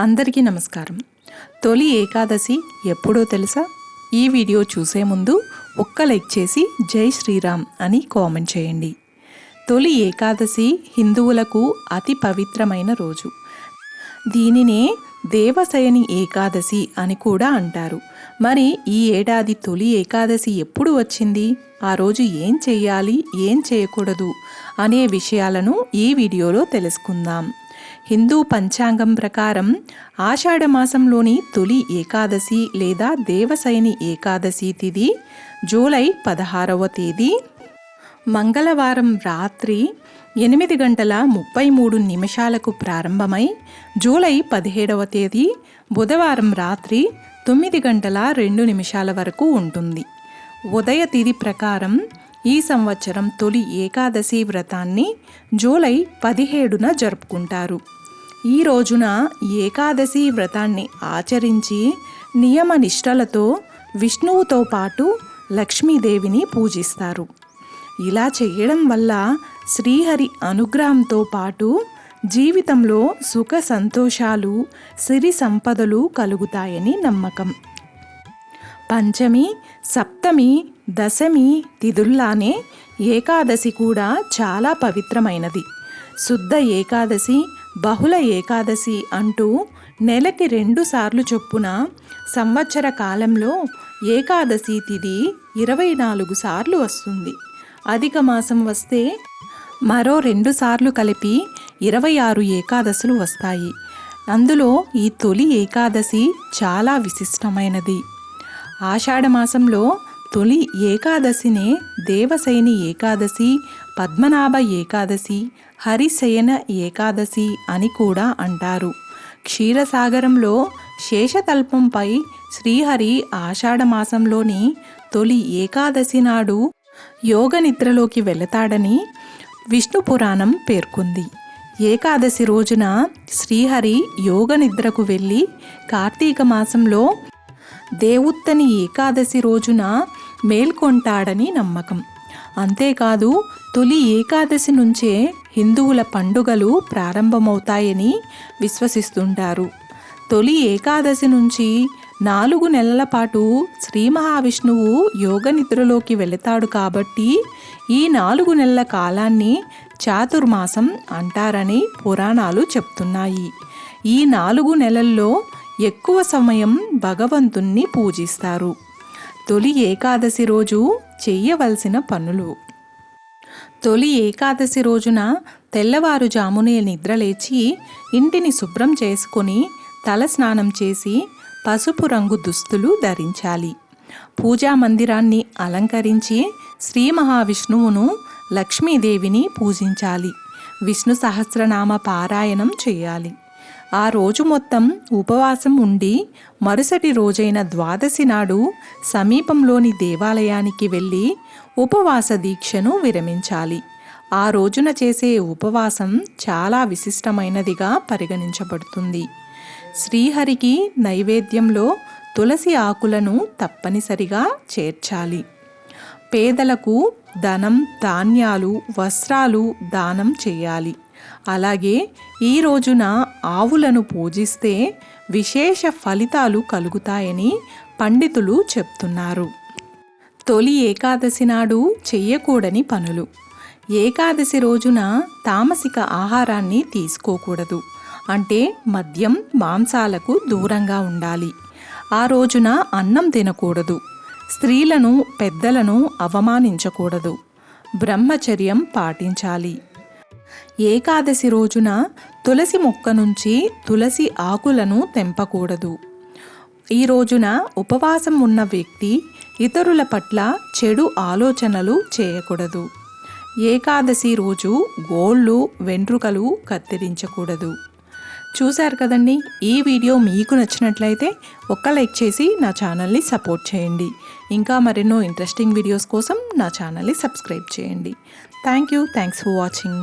అందరికీ నమస్కారం. తొలి ఏకాదశి ఎప్పుడో తెలుసా? ఈ వీడియో చూసే ముందు ఒక్క లైక్ చేసి జై శ్రీరామ్ అని కామెంట్ చేయండి. తొలి ఏకాదశి హిందువులకు అతి పవిత్రమైన రోజు. దీనినే దేవశయని ఏకాదశి అని కూడా అంటారు. మరి ఈ ఏడాది తొలి ఏకాదశి ఎప్పుడు వచ్చింది? ఆ రోజు ఏం చేయాలి, ఏం చేయకూడదు అనే విషయాలను ఈ వీడియోలో తెలుసుకుందాం. హిందూ పంచాంగం ప్రకారం ఆషాఢమాసంలోని తొలి ఏకాదశి లేదా దేవశయని ఏకాదశి తిథి జూలై 16వ తేదీ మంగళవారం రాత్రి 8:33 ప్రారంభమై జూలై 17వ తేదీ బుధవారం రాత్రి 9:02 వరకు ఉంటుంది. ఉదయ తిథి ప్రకారం ఈ సంవత్సరం తొలి ఏకాదశి వ్రతాన్ని జూలై 17న జరుపుకుంటారు. ఈ రోజున ఏకాదశి వ్రతాన్ని ఆచరించి నియమ నిష్టలతో విష్ణువుతో పాటు లక్ష్మీదేవిని పూజిస్తారు. ఇలా చేయడం వల్ల శ్రీహరి అనుగ్రహంతో పాటు జీవితంలో సుఖ సంతోషాలు, సిరి సంపదలు కలుగుతాయని నమ్మకం. పంచమి, సప్తమి, దశమి తిథుల్లానే ఏకాదశి కూడా చాలా పవిత్రమైనది. శుద్ధ ఏకాదశి, బహుళ ఏకాదశి అంటూ నెలకి 2 సార్లు చొప్పున సంవత్సర కాలంలో ఏకాదశి తిథి 24 సార్లు వస్తుంది. అధిక మాసం వస్తే మరో 2 సార్లు కలిపి 26 ఏకాదశులు వస్తాయి. అందులో ఈ తొలి ఏకాదశి చాలా విశిష్టమైనది. ఆషాఢమాసంలో తొలి ఏకాదశినే దేవశయని ఏకాదశి, పద్మనాభ ఏకాదశి, హరిశయన ఏకాదశి అని కూడా అంటారు. క్షీరసాగరంలో శేషతల్పంపై శ్రీహరి ఆషాఢమాసంలోని తొలి ఏకాదశి నాడు యోగ నిద్రలోకి వెళతాడని విష్ణు పురాణం పేర్కొంది. ఏకాదశి రోజున శ్రీహరి యోగ నిద్రకు వెళ్ళి కార్తీక మాసంలో దేవుత్తని ఏకాదశి రోజున మేల్కొంటాడని నమ్మకం. అంతేకాదు తొలి ఏకాదశి నుంచే హిందువుల పండుగలు ప్రారంభమవుతాయని విశ్వసిస్తుంటారు. తొలి ఏకాదశి నుంచి 4 నెలల పాటు శ్రీ మహావిష్ణువు యోగ నిద్రలోకి వెళతాడు కాబట్టి ఈ 4 నెలల కాలాన్ని చాతుర్మాసం అంటారని పురాణాలు చెప్తున్నాయి. ఈ 4 నెలల్లో ఎక్కువ సమయం భగవంతుణ్ణి పూజిస్తారు. తొలి ఏకాదశి రోజు చెయ్యవలసిన పనులు. తొలి ఏకాదశి రోజున తెల్లవారుజామునే నిద్రలేచి ఇంటిని శుభ్రం చేసుకొని తల స్నానం చేసి పసుపు రంగు దుస్తులు ధరించాలి. పూజా మందిరాన్ని అలంకరించి శ్రీ మహావిష్ణువును, లక్ష్మీదేవిని పూజించాలి. విష్ణు సహస్రనామ పారాయణం చేయాలి. ఆ రోజు మొత్తం ఉపవాసం ఉండి మరుసటి రోజైన ద్వాదశి నాడు సమీపంలోని దేవాలయానికి వెళ్ళి ఉపవాస దీక్షను విరమించాలి. ఆ రోజున చేసే ఉపవాసం చాలా విశిష్టమైనదిగా పరిగణించబడుతుంది. శ్రీహరికి నైవేద్యంలో తులసి ఆకులను తప్పనిసరిగా చేర్చాలి. పేదలకు ధనం, ధాన్యాలు, వస్త్రాలు దానం చేయాలి. అలాగే ఈ రోజున ఆవులను పూజిస్తే విశేష ఫలితాలు కలుగుతాయని పండితులు చెప్తున్నారు. తొలి ఏకాదశి నాడు చెయ్యకూడని పనులు. ఏకాదశి రోజున తామసిక ఆహారాన్ని తీసుకోకూడదు. అంటే మద్యం, మాంసాలకు దూరంగా ఉండాలి. ఆ రోజున అన్నం తినకూడదు. స్త్రీలను, పెద్దలను అవమానించకూడదు. బ్రహ్మచర్యం పాటించాలి. ఏకాదశి రోజున తులసి మొక్క నుంచి తులసి ఆకులను తెంపకూడదు. ఈ రోజున ఉపవాసం ఉన్న వ్యక్తి ఇతరుల పట్ల చెడు ఆలోచనలు చేయకూడదు. ఏకాదశి రోజు గోళ్ళు, వెంట్రుకలు కత్తిరించకూడదు. చూశారు కదండి. ఈ వీడియో మీకు నచ్చినట్లయితే ఒక్క లైక్ చేసి నా ఛానల్ని సపోర్ట్ చేయండి. ఇంకా మరెన్నో ఇంట్రెస్టింగ్ వీడియోస్ కోసం నా ఛానల్ని సబ్స్క్రైబ్ చేయండి. Thanks for watching.